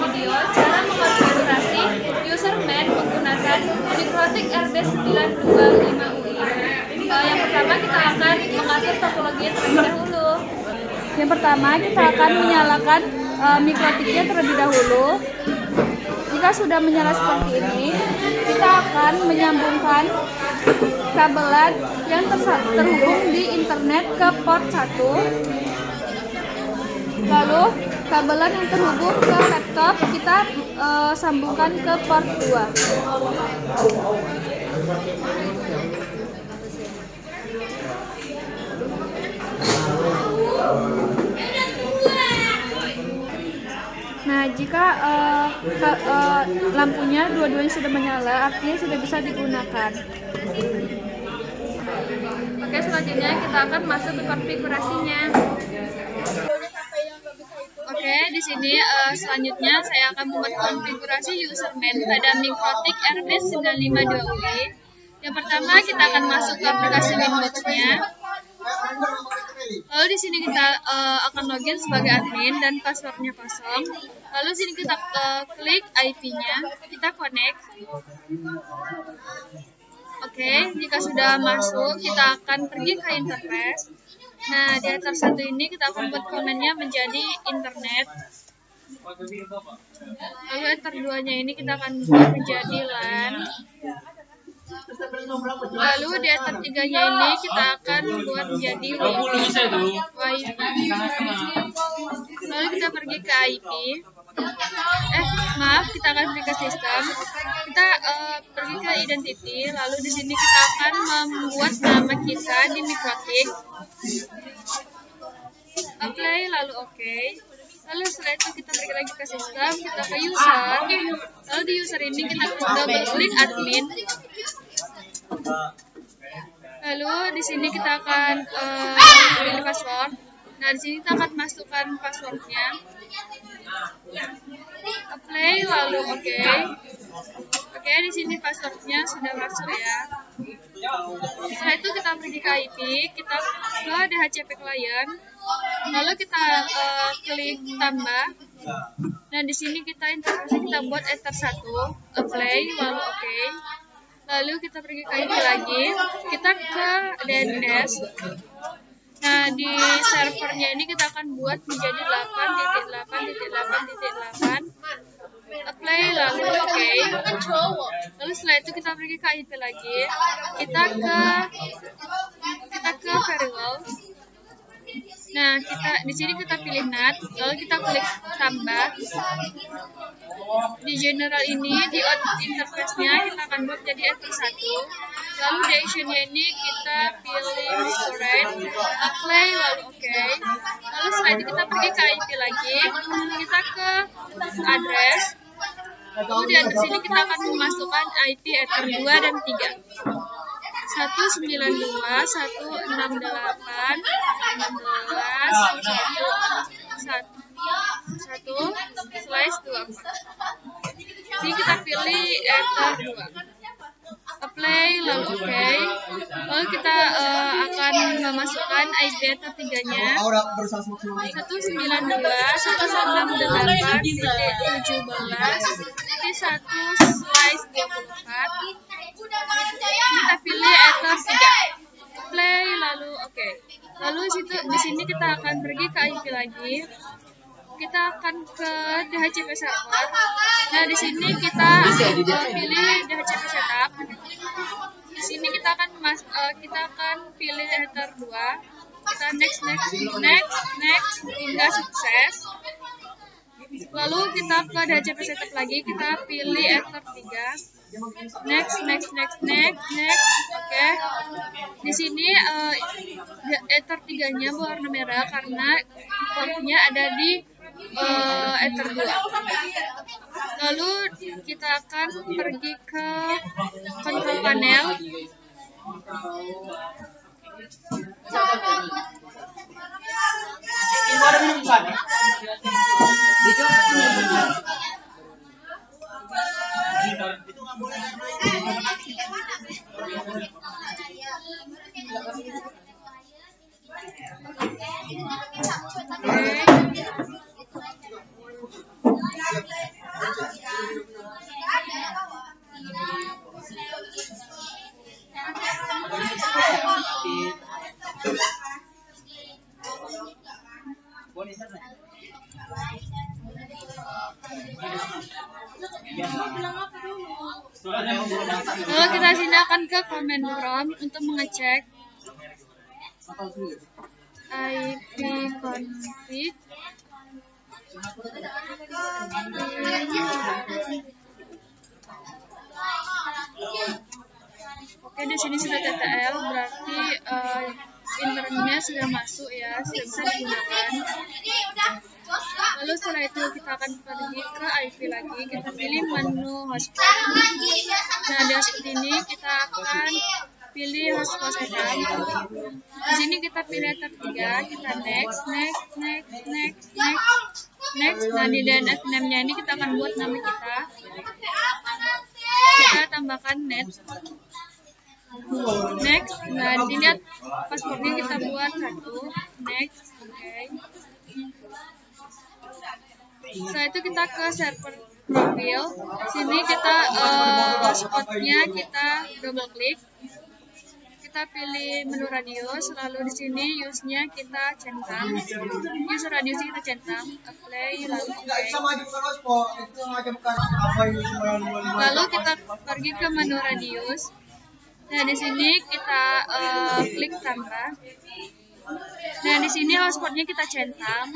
video cara mengonfigurasi userman menggunakan Mikrotik RB925UI. Yang pertama kita akan mengatur topologi terlebih dahulu. Yang pertama kita akan menyalakan Mikrotiknya terlebih dahulu. Jika sudah menyala seperti ini, kita akan menyambungkan kabelan yang terhubung di internet ke port 1. Lalu kabelan yang terhubung ke laptop kita sambungkan ke port 2. Nah, jika lampunya dua-duanya sudah menyala, artinya sudah bisa digunakan. Oke, selanjutnya kita akan masuk ke konfigurasinya. Oke, di sini selanjutnya saya akan membuat konfigurasi userman pada Mikrotik RB952UI. Yang pertama kita akan masuk ke aplikasi Winbox-nya. Lalu di sini kita akan login sebagai admin dan passwordnya kosong. Lalu sini kita klik IP-nya, kita connect. Oke, jika sudah masuk, kita akan pergi ke interface. Nah, di atas satu ini kita akan buat komennya menjadi internet. Lalu enter 2-nya ini kita akan buat menjadi LAN. Lalu di enter 3-nya ini kita akan buat menjadi WiFi. Lalu kita pergi ke IP. Kita akan pergi ke sistem. Kita pergi ke identity. Lalu di sini kita akan membuat nama kita di Mikrotik. Apply, lalu OK. Lalu setelah itu kita pergi lagi ke sistem, kita ke user. Lalu di user ini kita double klik admin. Lalu di sini kita akan pilih password. Nah, di sini kita akan masukkan passwordnya. Apply, lalu OK. Oke, di sini passwordnya sudah masuk ya. Setelah itu kita pergi ke IP, kita ke DHCP client. Lalu kita klik tambah. Nah, di sini kita interface kita buat enter 1, apply, lalu OK. Lalu kita pergi ke IP lagi, kita ke DNS. Nah, di servernya ini kita akan buat menjadi 8.8.8.8. Apply, lalu OK. Lalu setelah itu kita pergi ke IP lagi, kita ke variable. Nah, di sini kita pilih NAT, lalu kita klik tambah. Di general ini, di interface-nya kita akan buat jadi enter 1. Lalu di action-nya ini kita pilih storage, apply, lalu OK. Lalu setelah itu kita pergi ke IP lagi, kita ke address. Lalu di address ini kita akan memasukkan IP ether 2 dan 3. 192.168.16.1/24. Jadi kita pilih ether 2. Apply, lalu OK. Lalu kita akan memasukkan IP ether 3-nya 192.168.17/1/24. Kita pilih ether 3. Play, lalu OK. Lalu di sini kita akan pergi ke IP lagi. Kita akan ke DHCP server. Nah, di sini kita pilih DHCP setup. Di sini kita akan pilih ether 2. Kita next hingga sukses. Lalu kita ke DHCP setup lagi, kita pilih ether 3. Next. Oke. Di sini ether 3-nya berwarna merah karena portnya ada di ether 2. Lalu kita akan pergi ke control panel. Lalu kita sini akan ke command prompt untuk mengecek ipconfig. Oke, di sini sudah TTL, berarti internetnya sudah masuk ya, sudah bisa digunakan. Lalu setelah itu kita akan pergi ke IP lagi, kita pilih menu hotspot. Nah, di hotspot ini kita akan pilih hotspot setup. Di sini kita pilih tab 3, kita next. Nah, di DNS name-nya ini kita akan buat nama kita. Kita tambahkan net. Next. Nah, di sini passwordnya kita buat 1. Next. Oke. Setelah itu kita ke server profil. Sini kita hotspotnya kita double klik. Kita pilih menu radius, lalu di sini use-nya kita centang. Use radius kita centang, apply, lalu okay. Lalu kita pergi ke menu radius. Nah, di sini kita klik tambah. Nah, di sini hotspotnya kita centang.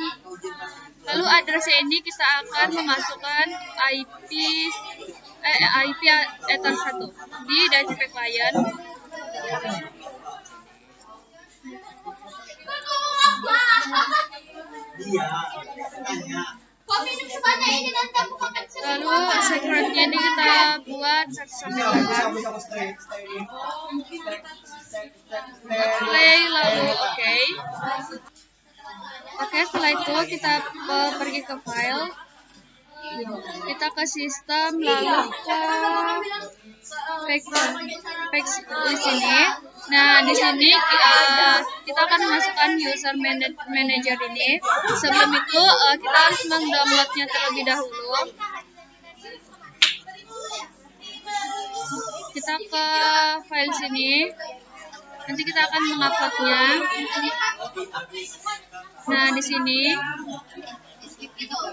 Lalu address ini kita akan memasukkan IP ether 1 di DHCP client. Lalu secretnya ini kita buat 1-8. Play, lalu oke. Oke, setelah itu kita pergi ke file, kita ke sistem, lalu ke page di sini. Nah, di sini kita akan masukkan user manager ini. Sebelum itu kita harus mendownloadnya terlebih dahulu. Kita ke file sini. Nanti kita akan menguploadnya. Nah, di sini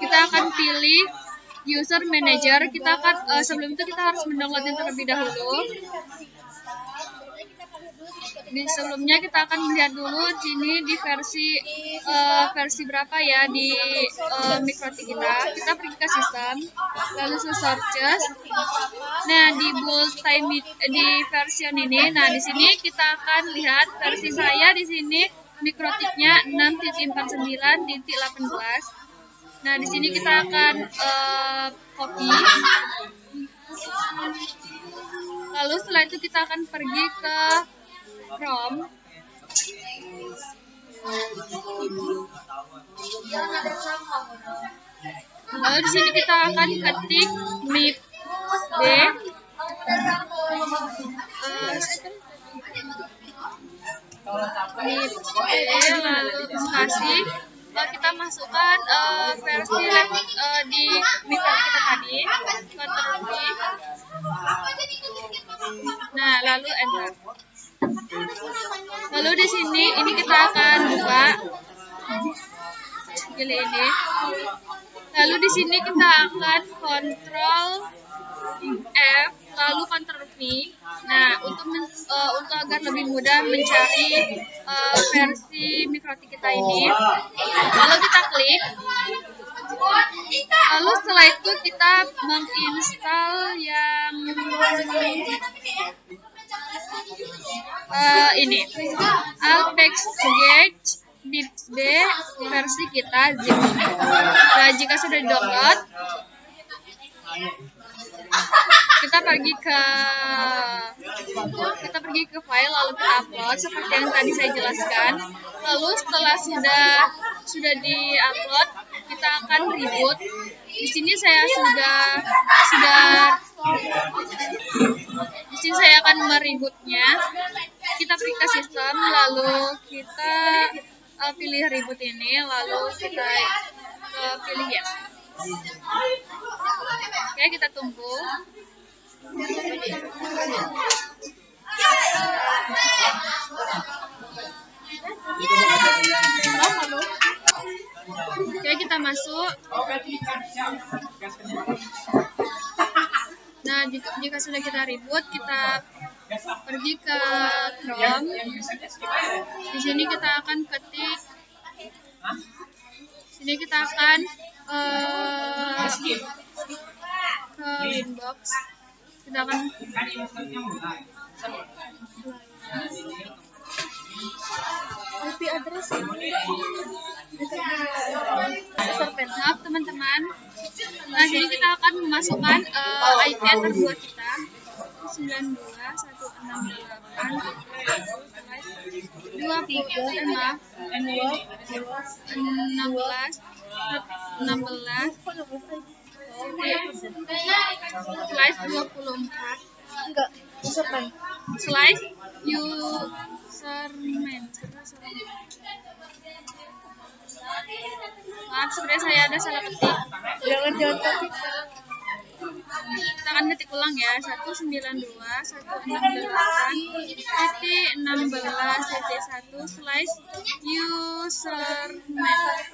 kita akan pilih user manager. Kita akan sebelum itu kita harus mendownloadnya terlebih dahulu. Sebelumnya kita akan melihat dulu sini di versi berapa ya di Mikrotik kita. Kita pergi ke sistem, lalu ke sources. Nah, di build time di version ini, nah di sini kita akan lihat versi saya di sini Mikrotiknya 6.49.18. Nah, di sini kita akan copy. Lalu setelah itu kita akan pergi ke Chrome. Lalu di sini kita akan ketik mip b. Lalu kasih kita masukkan versi di Mikrotik kita tadi, Ctrl V. Nah, lalu enter. Lalu di sini ini kita akan buka, pilih ini. Lalu di sini kita akan Ctrl F, lalu Ctrl V. Nah, untuk agar lebih mudah mencari versi Mikrotik kita ini, lalu kita klik. Lalu setelah itu kita menginstal yang ini Apex Gauge DivB versi kita zip. Nah, jika sudah di-download, kita pergi ke file, lalu kita upload seperti yang tadi saya jelaskan. Lalu setelah sudah di-upload, kita akan reboot. Di sini saya akan merebootnya. Kita pergi ke sistem, lalu kita pilih reboot ini, lalu kita pilih yes. Oke, kita tunggu. Oke, kita masuk. jika sudah kita reboot, kita pergi ke Chrome. Di sini kita akan ketik. Sini kita akan ke inbox. Kita akan IP address. Maaf teman-teman. Nah, jadi kita akan memasukkan IP address buat kita 92.16.16/24 Enggak, username. slash username. Maaf, sebenarnya saya ada salah ketik. Jangan tapi. Kita akan ketik ulang ya, 192.168.16.1/username.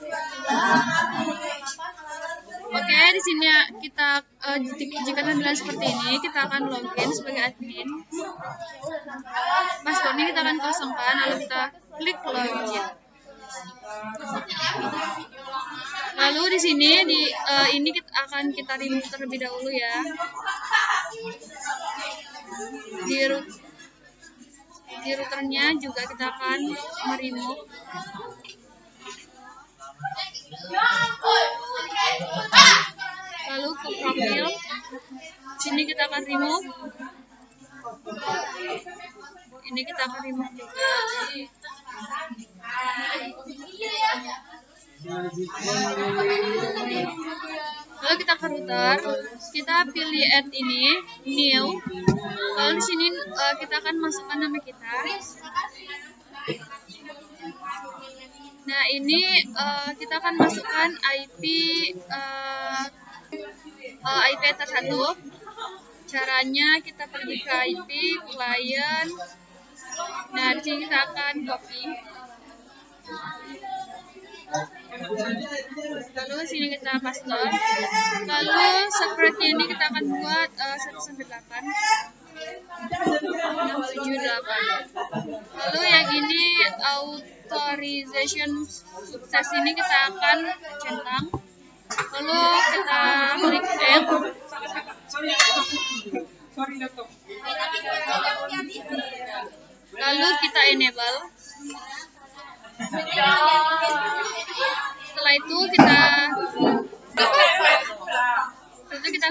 Oke, di sini kita jika tampilan seperti ini, kita akan login sebagai admin. Passwordnya kita akan kosongkan, lalu kita klik login. Lalu di sini ini akan kita remove terlebih dahulu ya. Di routernya juga kita akan meremove. Lalu ke profil. Sini kita akan remove. Ini kita akan remove juga. Lalu kita ke router, kita pilih add ini, new. Lalu di sini kita akan masukkan nama kita. Nah, ini kita akan masukkan IP tersatu. Caranya kita pergi ke IP client. Nah, di sini kita akan copy. Lalu sini kita paste. Lalu secretnya ini kita akan buat 1-8. 678. Lalu yang ini authorization sukses ini kita akan centang. Lalu kita klik add. Lalu kita enable. Setelah itu kita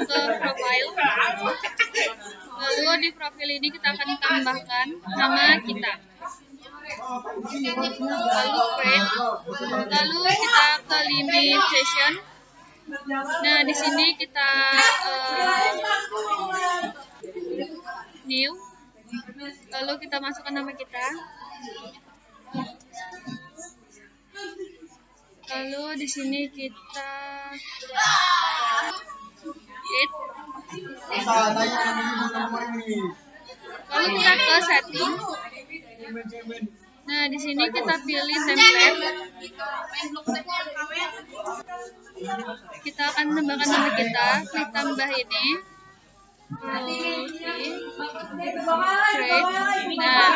ke profile. Lalu di profil ini kita akan tambahkan nama kita. Lalu create. Lalu kita ke limitation. Nah, di sini kita new. Lalu kita masukkan nama kita. Lalu di sini kita edit. Lalu kita ke setting. Nah, di sini kita pilih template. Kita akan menambahkan nama kita. Klik tambah ini. Create. Nah,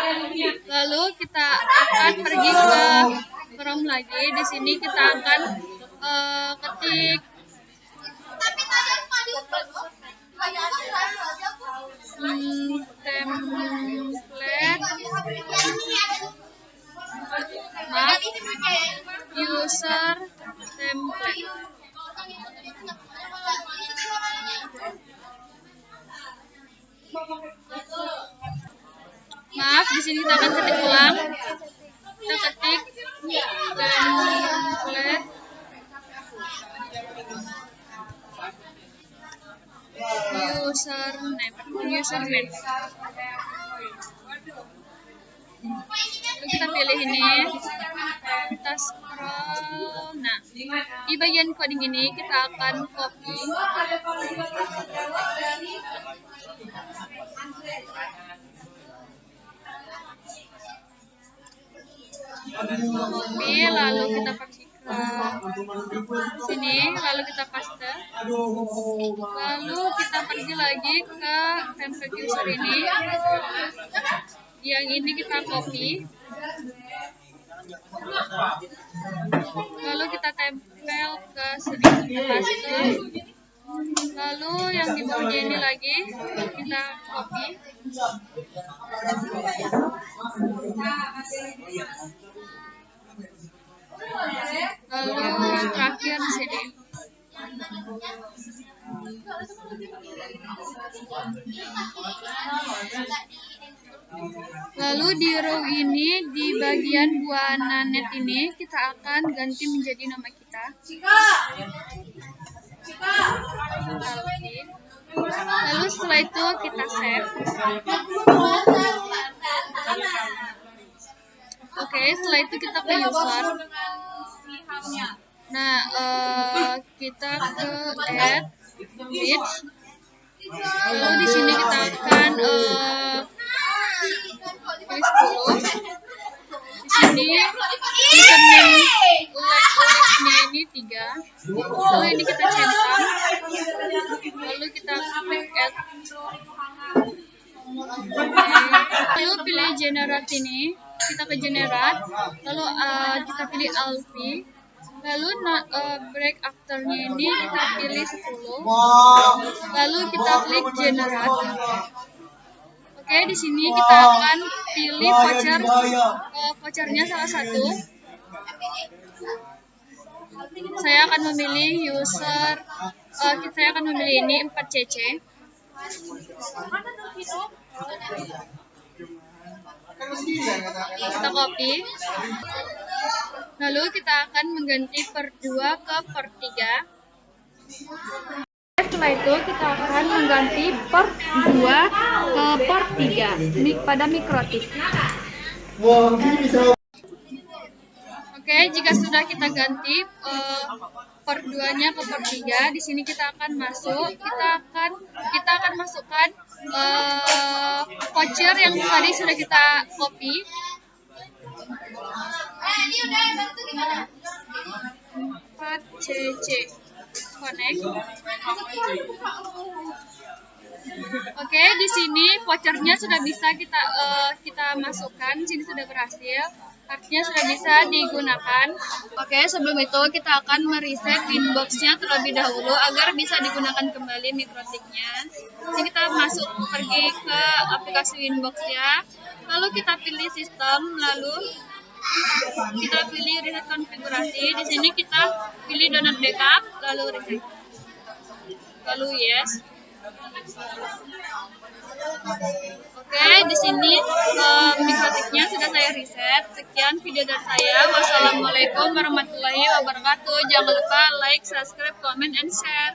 lalu kita akan pergi ke Chrome lagi. Di sini kita akan ketik user template. Maaf, di sini kita akan ketik ulang. Kita ketik template username. Lalu kita pilih ini, kita scroll. Nah, di bagian coding ini kita akan copy. Lalu kita pergi ke sini, lalu kita paste. Lalu kita pergi lagi ke template user ini. Yang ini kita copy. Lalu kita tempel ke paste. Lalu yang di bawahnya ini lagi kita copy. Lalu yang terakhir di sini. Lalu di row ini, di bagian buana net ini, kita akan ganti menjadi nama kita. Lalu setelah itu kita save. Oke, setelah itu kita ke user. Nah, kita ke add page. Lalu di sini kita akan pilih 10. Di sini username-nya ini 3. Lalu ini kita centang. Lalu kita klik add. Lalu pilih generate ini. Kita ke generate. Lalu kita pilih alfi. Lalu break afternya ini kita pilih 10. Lalu kita klik generate. Oke, di sini kita akan pilih vouchernya salah satu. Saya akan memilih user. Saya akan memilih ini 4cc. Kita copy. Lalu kita akan mengganti per 2 ke per 3. Setelah itu kita akan mengganti per 2 ke per 3 pada mikrotik. Oke, jika sudah kita ganti per 2-nya ke per 3, di sini kita akan masuk. Kita akan masukkan voucher yang tadi sudah kita copy. 4cc connect. Oke, di sini vouchernya sudah bisa kita masukkan. Di sini sudah berhasil. Artinya sudah bisa digunakan. Oke, sebelum itu kita akan mereset inbox-nya terlebih dahulu agar bisa digunakan kembali mikrotiknya. Jadi kita pergi ke aplikasi inbox-nya. Lalu kita pilih sistem, lalu kita pilih reset konfigurasi. Di sini kita pilih donat backup, lalu reset. Lalu yes. Oke, di sini mikrotiknya sudah saya reset. Sekian video dari saya. Wassalamualaikum warahmatullahi wabarakatuh. Jangan lupa like, subscribe, comment, and share.